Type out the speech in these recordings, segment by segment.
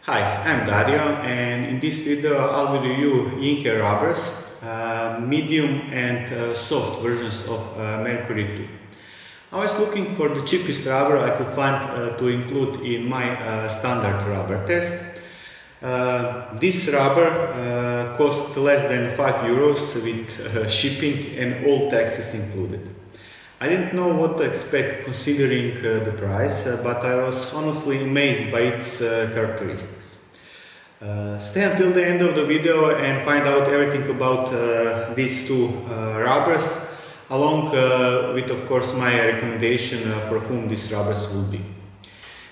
Hi, I'm Dario, and in this video I will review Inhe rubbers, medium and soft versions of Mercury 2. I was looking for the cheapest rubber I could find to include in my standard rubber test. This rubber cost less than 5 euros with shipping and all taxes included. I didn't know what to expect considering the price, but I was honestly amazed by its characteristics. Stay until the end of the video and find out everything about these two rubbers, along with of course my recommendation for whom these rubbers will be.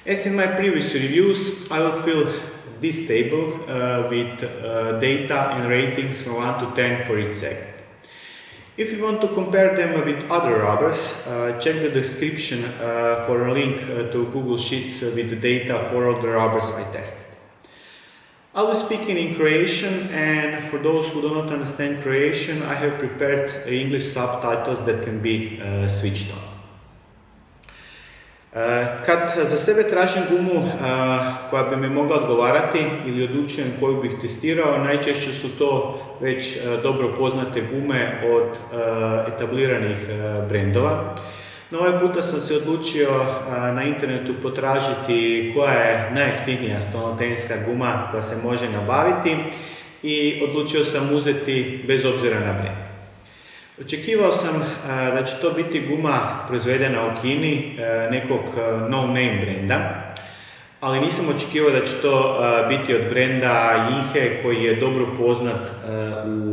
As in my previous reviews, I will fill this table with data and ratings from 1 to 10 for each segment. If you want to compare them with other rubbers, check the description for a link to Google Sheets with the data for all the rubbers I tested. I will be speaking in Croatian, and for those who do not understand Croatian, I have prepared English subtitles that can be switched on. Kad za sebe tražim gumu koja bi mi mogla odgovarati ili odlučujem koju bih testirao, najčešće su to već dobro poznate gume od etabliranih brendova. No ovaj puta sam se odlučio na internetu potražiti koja je najjeftinija stolnotenska guma koja se može nabaviti i odlučio sam uzeti bez obzira na brend. Očekivao sam da će to biti guma proizvedena u Kini, nekog no-name brenda, ali nisam očekivao da će to biti od brenda Inhe koji je dobro poznat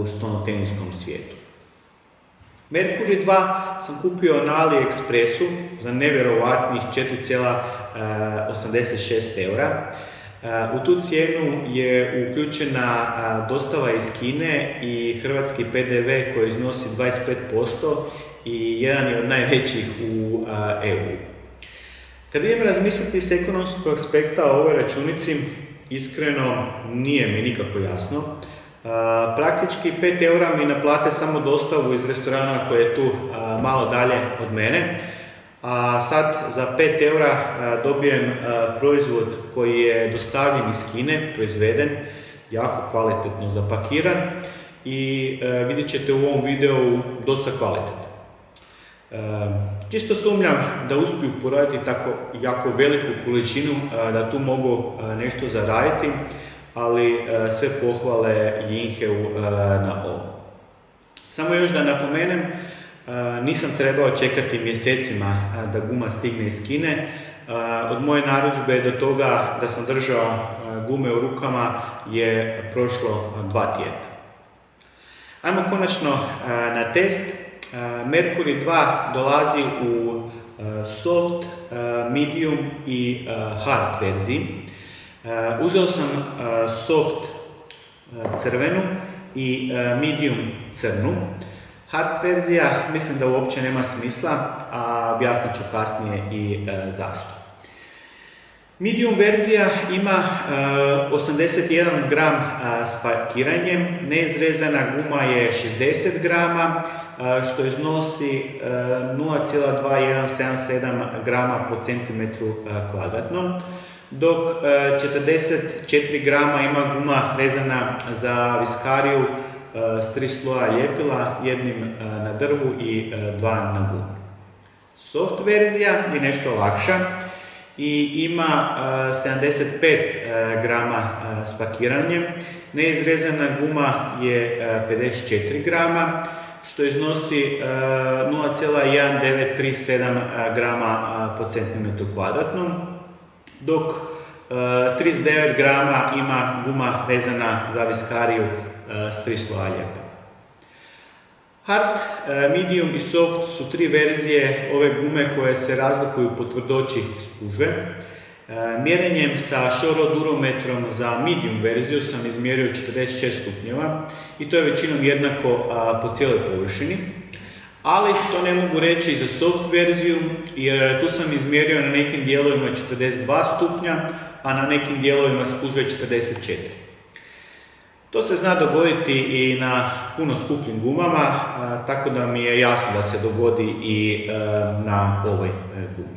u stolnoteniskom svijetu. Mercury 2 sam kupio na AliExpressu za nevjerovatnih 4,86 eura. U tu cijenu je uključena dostava iz Kine i hrvatski PDV koji iznosi 25% i jedan je od najvećih u EU. Kad idem razmisliti s ekonomskog aspekta o ovoj računici, iskreno nije mi nikako jasno. Praktički 5 eura mi naplate samo dostavu iz restorana koji je tu malo dalje od mene, a sad za 5 eura dobijem proizvod koji je dostavljen iz Kine, proizveden, jako kvalitetno zapakiran i vidjet ćete u ovom videu dosta kvalitetan. Čisto sumnjam da uspiju poraditi tako jako veliku količinu da tu mogu nešto zaraditi, ali sve pohvale Inheu na ovo. Samo još da napomenem, nisam trebao čekati mjesecima da guma stigne iz Kine. Od moje narudžbe do toga da sam držao gume u rukama je prošlo 2 tjedna. Ajmo konačno na test. Mercury 2 dolazi u soft, medium i hard verziji. Uzeo sam soft crvenu i medium crnu. Hard verzija mislim da uopće nema smisla, a objasnit ću kasnije i zašto. Medium verzija ima 81 gram s pakiranjem, neizrezana guma je 60 grama, što iznosi 0,2177 grama po centimetru kvadratnom, dok 44 grama ima guma rezana za viskariju s 3 sloja ljepila, jednim na drvu i 2 na gumi. Soft verzija je nešto lakša i ima 75 grama s pakiranjem, neizrezana guma je 54 grama, što iznosi 0,1937 grama po centimetru kvadratnom, dok 39 grama ima guma rezana za viskariju s 3 sloja ljepila. Hard, medium i soft su 3 verzije ove gume koje se razlikuju po tvrdoći spužve. Mjerenjem sa šorodurometrom za medium verziju sam izmjerio 46 stupnjeva i to je većinom jednako po cijeloj površini. Ali to ne mogu reći i za soft verziju, jer tu sam izmjerio na nekim dijelovima 42 stupnja, a na nekim dijelovima spužve 44. To se zna dogoditi i na puno skupljim gumama, tako da mi je jasno da se dogodi i na ovoj gumi.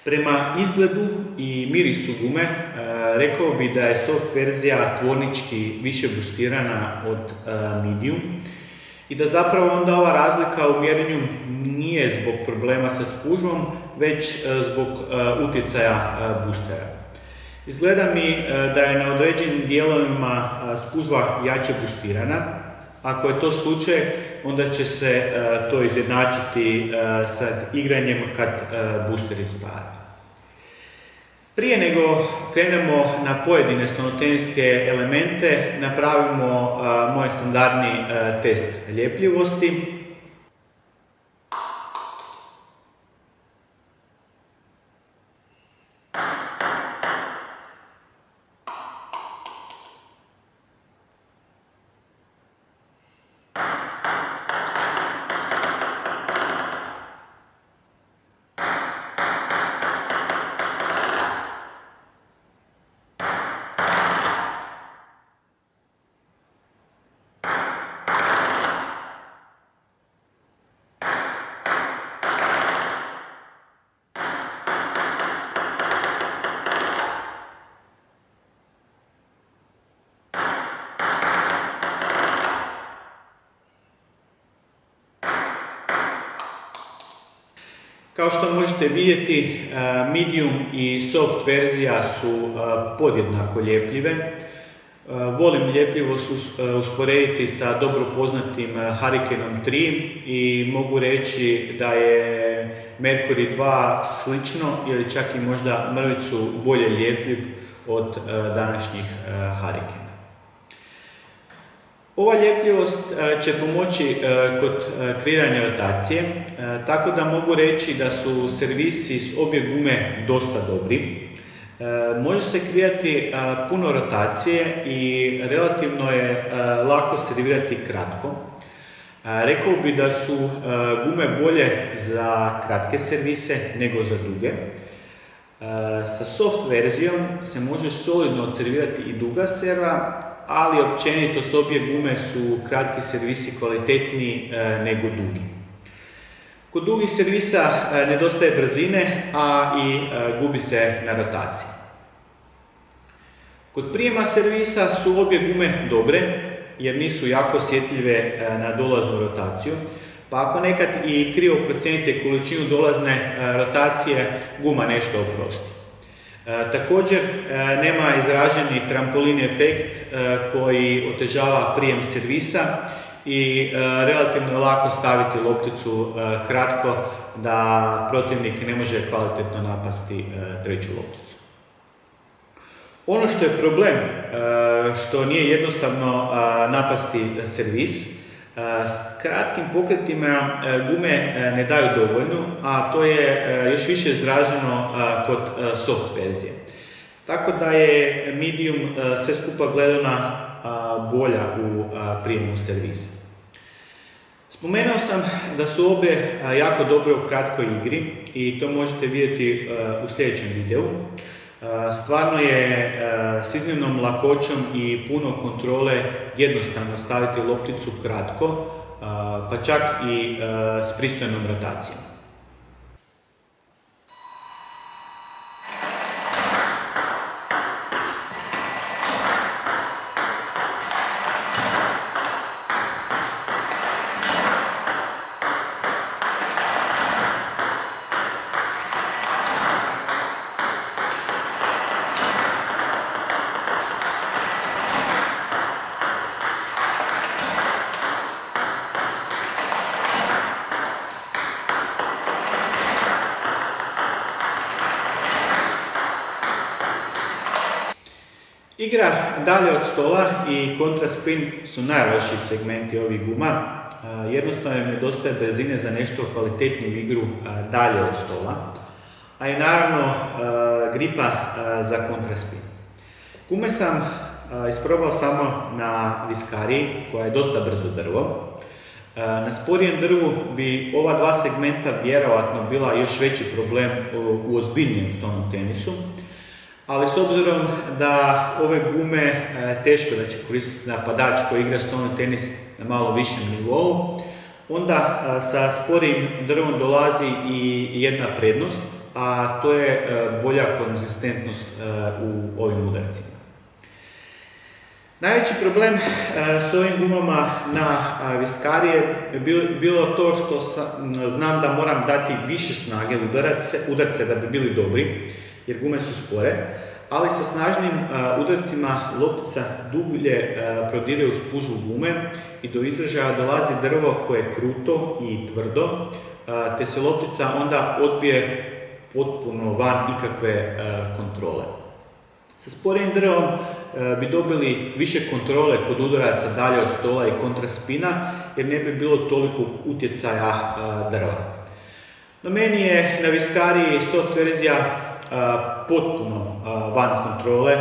Prema izgledu i mirisu gume, rekao bi da je soft verzija tvornički više boostirana od medium i da zapravo onda ova razlika u mjerenju nije zbog problema sa spužvom, već zbog utjecaja boostera. Izgleda mi da je na određenim dijelovima spužva jače boostirana. Ako je to slučaj, onda će se to izjednačiti sa igranjem kad boosteri spade. Prije nego krenemo na pojedine stolnoteniske elemente, napravimo moj standardni test ljepljivosti. Kao što možete vidjeti, medium i soft verzija su podjednako ljepljive. Volim ljepljivost usporediti sa dobro poznatim Hurricaneom 3 i mogu reći da je Mercury 2 slično ili čak i možda mrvicu bolje ljepljiv od današnjih Hurricane. Ova ljepljivost će pomoći kod kreiranja rotacije, tako da mogu reći da su servisi s obje gume dosta dobri. Može se kreirati puno rotacije i relativno je lako servirati kratko. Rekao bi da su gume bolje za kratke servise nego za duge. Sa soft verzijom se može solidno odservirati i duga serva, ali općenito s obje gume su kratki servisi kvalitetniji nego dugi. Kod dugih servisa nedostaje brzine, a i gubi se na rotaciji. Kod prijema servisa su obje gume dobre, jer nisu jako osjetljive na dolaznu rotaciju, pa ako nekad i krivo procijenite količinu dolazne rotacije, guma nešto oprosti. Također nema izraženi trampolin efekt koji otežava prijem servisa i relativno je lako staviti lopticu kratko da protivnik ne može kvalitetno napasti treću lopticu. Ono što je problem, što nije jednostavno napasti servis, s kratkim pokretima gume ne daju dovoljno, a to je još više izraženo kod soft verzije. Tako da je medium sve skupa gledana bolja u prijemu servisa. Spomenuo sam da su obje jako dobre u kratkoj igri i to možete vidjeti u sljedećem videu. Stvarno je s iznimnom lakoćom i puno kontrole jednostavno staviti lopticu kratko, pa čak i s pristojnom rotacijom. Igra dalje od stola i kontraspin su najlošiji segmenti ovih guma. Jednostavno im nedostaje brzine za nešto kvalitetniju igru dalje od stola, a i naravno gripa za kontraspin. Gume sam isprobao samo na Viscariji, koja je dosta brzo drvo. Na sporijem drvu bi ova dva segmenta vjerojatno bila još veći problem u ozbiljnijem stolnom tenisu, ali s obzirom da ove gume teško da će koristiti napadač koji igra stolni tenis na malo višem nivou, onda sa sporijim drvom dolazi i jedna prednost, a to je bolja konzistentnost u ovim udarcima. Najveći problem s ovim gumama na viskari je bilo to što znam da moram dati više snage udarce da bi bili dobri, jer gume su spore, ali sa snažnim udarcima loptica dublje prodire u spužvu gume i do izražaja dolazi drvo koje je kruto i tvrdo, te se loptica onda odbije potpuno van ikakve kontrole. Sa sporijim drvom bi dobili više kontrole kod udaraca dalje od stola i kontraspina, jer ne bi bilo toliko utjecaja drva. No meni je na viskari soft verzija potpuno van kontrole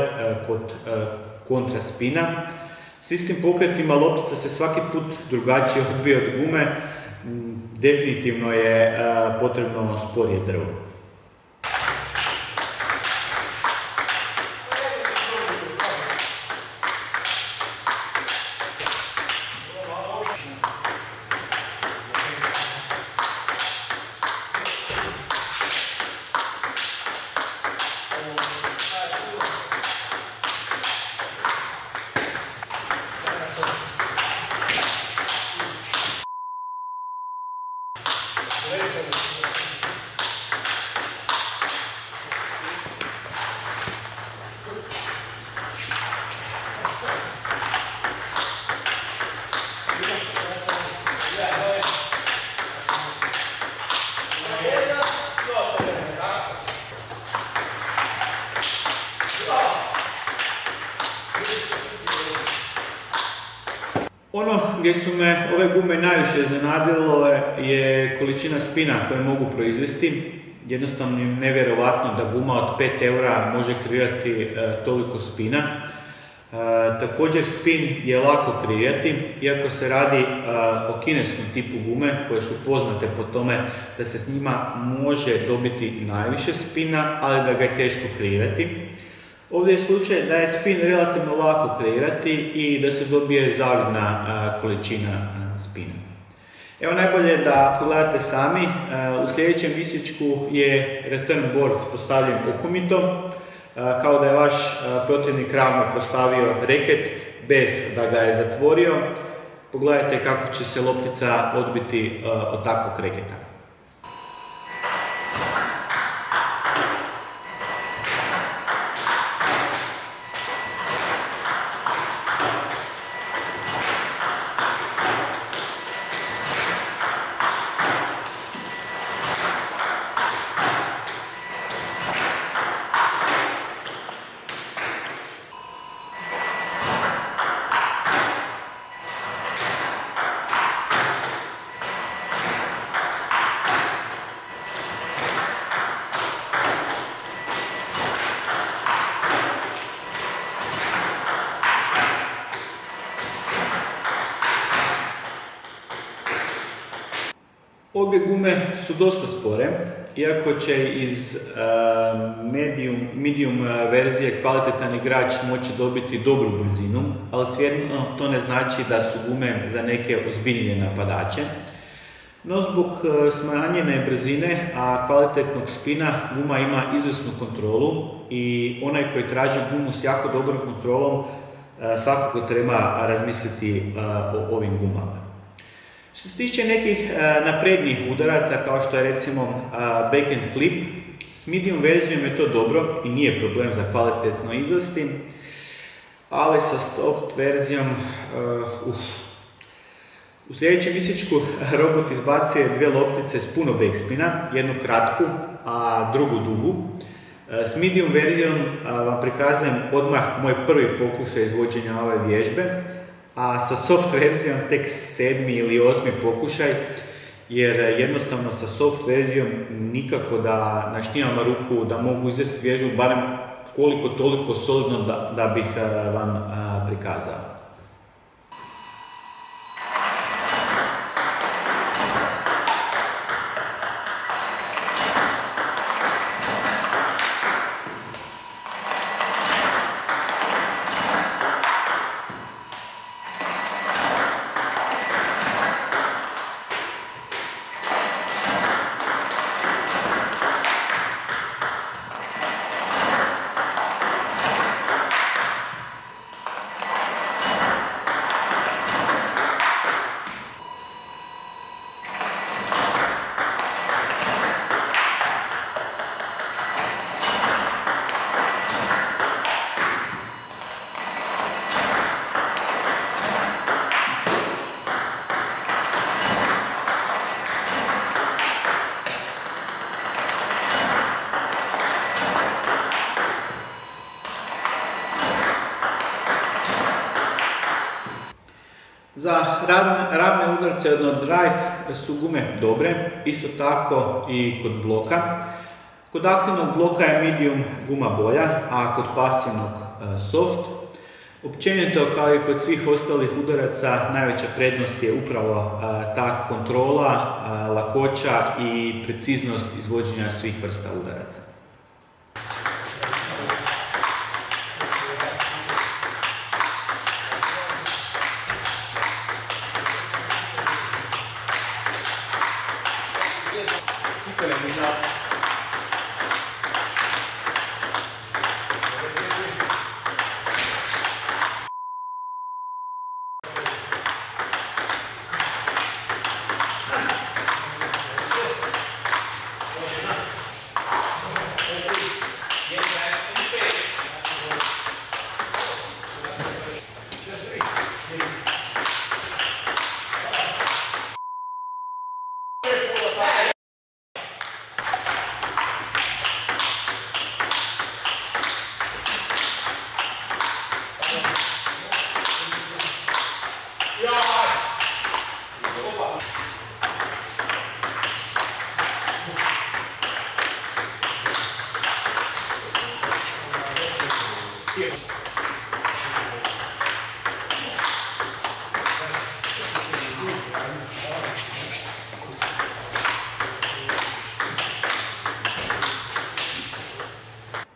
kod kontraspina. S istim pokretima loptica se svaki put drugačije odbije od gume, definitivno je potrebno sporije drvo. Ono gdje su me ove gume najviše iznenadilo je količina spina koje mogu proizvesti. Jednostavno je nevjerovatno da guma od 5 eura može kreirati toliko spina. Također spin je lako kreirati, iako se radi o kineskom tipu gume koje su poznate po tome da se s njima može dobiti najviše spina, ali da ga je teško kreirati. Ovdje je slučaj da je spin relativno lako kreirati i da se dobije zavidna količina spina. Evo najbolje da pogledate sami, u sljedećem isječku je return board postavljen okomito, kao da je vaš protivnik ravno postavio reket bez da ga je zatvorio. Pogledajte kako će se loptica odbiti od takvog reketa. Obje gume su dosta spore, iako će iz medium verzije kvalitetan igrač moći dobiti dobru brzinu, ali svejedno to ne znači da su gume za neke ozbiljnije napadače. No zbog smanjene brzine, a kvalitetnog spina, guma ima izvrsnu kontrolu i onaj koji traži gumu s jako dobrom kontrolom svakako treba razmisliti o ovim gumama. Što se tiče nekih naprednijih udaraca, kao što je recimo backhand flip, s medium verzijom je to dobro i nije problem za kvalitetno izvesti, ali sa soft verzijom, U sljedećem isječku robot izbacuje dvije loptice s puno backspina, jednu kratku, a drugu dugu. S medium verzijom vam prikazujem odmah moj prvi pokušaj izvođenja ove vježbe, a sa soft verzijom tek 7. ili 8. pokušaj, jer jednostavno sa soft verzijom nikako da naštimam ruku da mogu izvesti vježbu, barem koliko toliko solidno da bih vam prikazao. Za ravne udarce od drive su gume dobre, isto tako i kod bloka. Kod aktivnog bloka je medium guma bolja, a kod pasivnog soft. Općenito, kao i kod svih ostalih udaraca, najveća prednost je upravo ta kontrola, lakoća i preciznost izvođenja svih vrsta udaraca.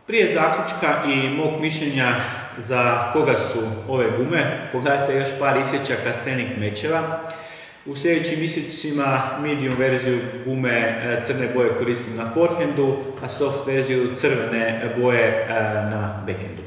Prije zaključka i mog mišljenja za koga su ove gume, pogledajte još par isječaka s trening mečeva. U sljedećim mjesecima medium verziju gume crne boje koristim na forehandu, a soft verziju crvene boje na backhandu.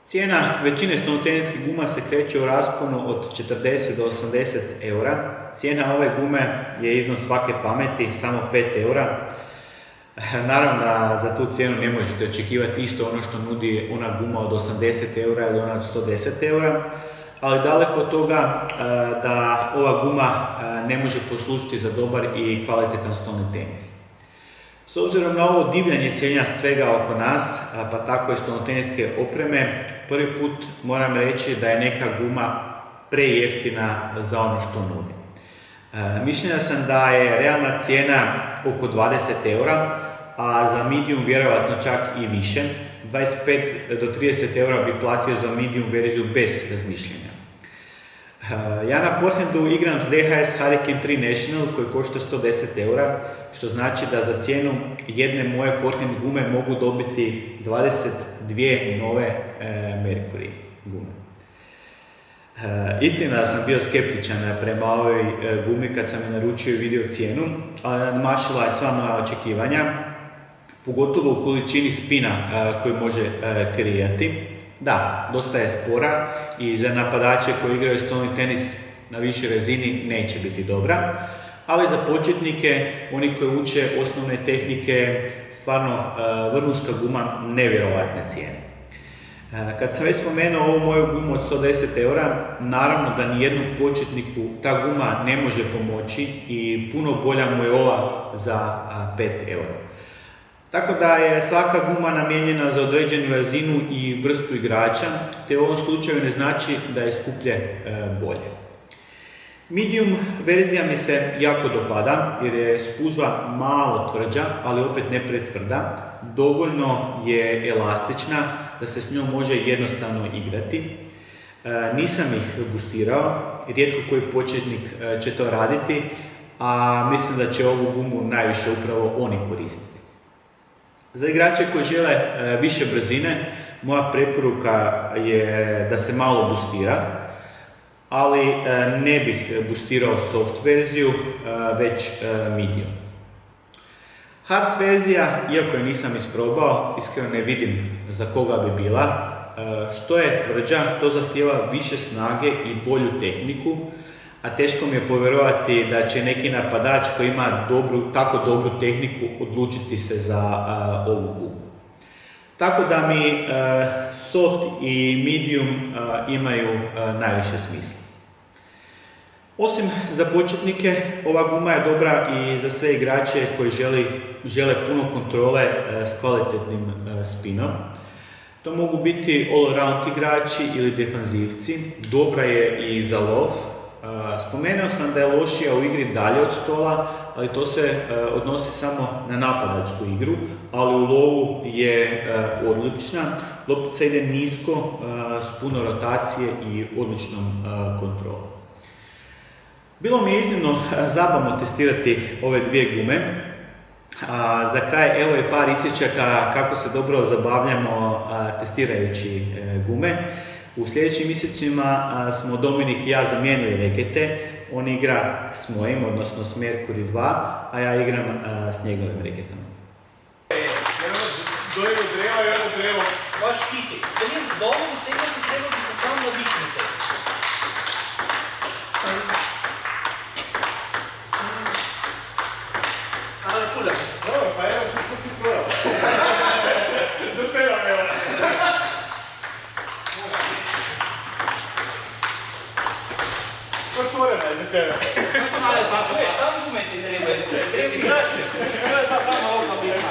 Cijena većine stolnotenisskih guma se kreće u rasponu od 40 do 80 eura. Cijena ove gume je izvan svake pameti, samo 5 eura. Naravno da za tu cijenu ne možete očekivati isto ono što nudi ona guma od 80 eura ili ona od 110 eura, ali daleko od toga da ova guma ne može poslužiti za dobar i kvalitetan stolni tenis. S obzirom na ovo divljanje cijenja svega oko nas, pa tako i stolnoteniske opreme, prvi put moram reći da je neka guma prejeftina za ono što nudi. Mišljenja sam da je realna cijena oko 20 eura, a za medium vjerojatno čak i više. 25 do 30 eura bi platio za medium verziju bez razmišljenja. Ja na forehandu igram s DHS Hurricane 3 National koji košta 110 eura, što znači da za cijenu jedne moje forehand gume mogu dobiti 22 nove Mercury gume. Istina da sam bio skeptičan prema ovoj gumi kad sam je naručio i vidio cijenu, ali nadmašila je sva moja očekivanja, pogotovo u količini spina koju može kreirati. Da, dosta je spora i za napadače koji igraju stolni tenis na višoj razini neće biti dobra, ali za početnike, oni koji uče osnovne tehnike, stvarno vrhunska guma nevjerovatne cijene. Kad sam već spomenuo ovu moju gumu od 110 eura, naravno da nijednom početniku ta guma ne može pomoći i puno bolja mu je ova za 5 eura. Tako da je svaka guma namijenjena za određenu razinu i vrstu igrača, te u ovom slučaju ne znači da je skuplje bolje. Medium verzija mi se jako dopada jer je spužva malo tvrđa, ali opet ne pretvrda. Dovoljno je elastična da se s njom može jednostavno igrati. Nisam ih boostirao, rijetko koji početnik će to raditi, a mislim da će ovu gumu najviše upravo oni koristiti. Za igrače koji žele više brzine, moja preporuka je da se malo boostira, ali ne bih boostirao soft verziju, već medium. Hard verzija, iako je nisam isprobao, iskreno ne vidim za koga bi bila. Što je tvrđa, to zahtijeva više snage i bolju tehniku, a teško mi je povjerovati da će neki napadač koji ima tako dobru tehniku odlučiti se za ovu gumu. Tako da mi soft i medium imaju najviše smisla. Osim za početnike, ova guma je dobra i za sve igrače koji žele puno kontrole s kvalitetnim spinom. To mogu biti all-around igrači ili defanzivci, dobra je i za lov. Spomenuo sam da je lošija u igri dalje od stola, ali to se odnosi samo na napadačku igru, ali u lovu je odlična. Loptica ide nisko, s puno rotacije i odličnom kontrolom. Bilo mi je iznimno zabavno testirati ove dvije gume. Za kraj evo je par isječaka kako se dobro zabavljamo testirajući gume. U sljedećim mjesecima smo Dominik i ja zamijenili rekete. On igra s mojim, odnosno s Mercury 2, a ja igram s njegovim reketom. Dojmo drevo. Baš štiti. Da ovom segmentu treba bi se samo naviknite. Ali fulja. Dobro, pa evo što ti prodao. Za 7 eura. Pa stvorena je za tebe. Šta dokumenti ne trebaju? Treba je sad samo ovdje bitna.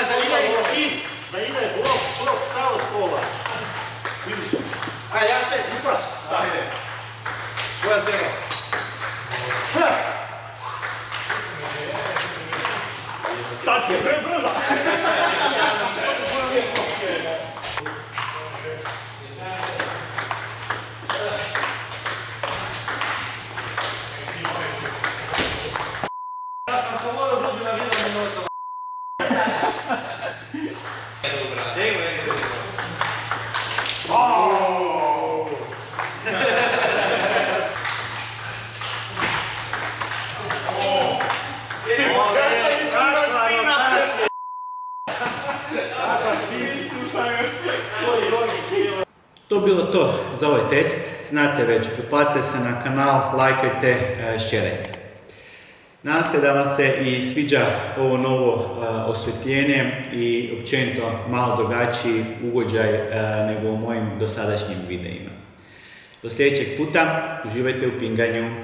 Da ide skin, da ide blok, člok, samo stola. Vidiš? A ja se, kupaš? Da, ide. Koja zema? Sad je prebrza! Ja sam to malo drugi na vino minuto. To bilo to za ovaj test. Znate već, pretplatite se na kanal, lajkajte, šerajte. Nadam se da vam se i sviđa ovo novo osvjetljenje i općenito malo drugačiji ugođaj nego u mojim dosadašnjim videima. Do sljedećeg puta, uživajte u pinganju.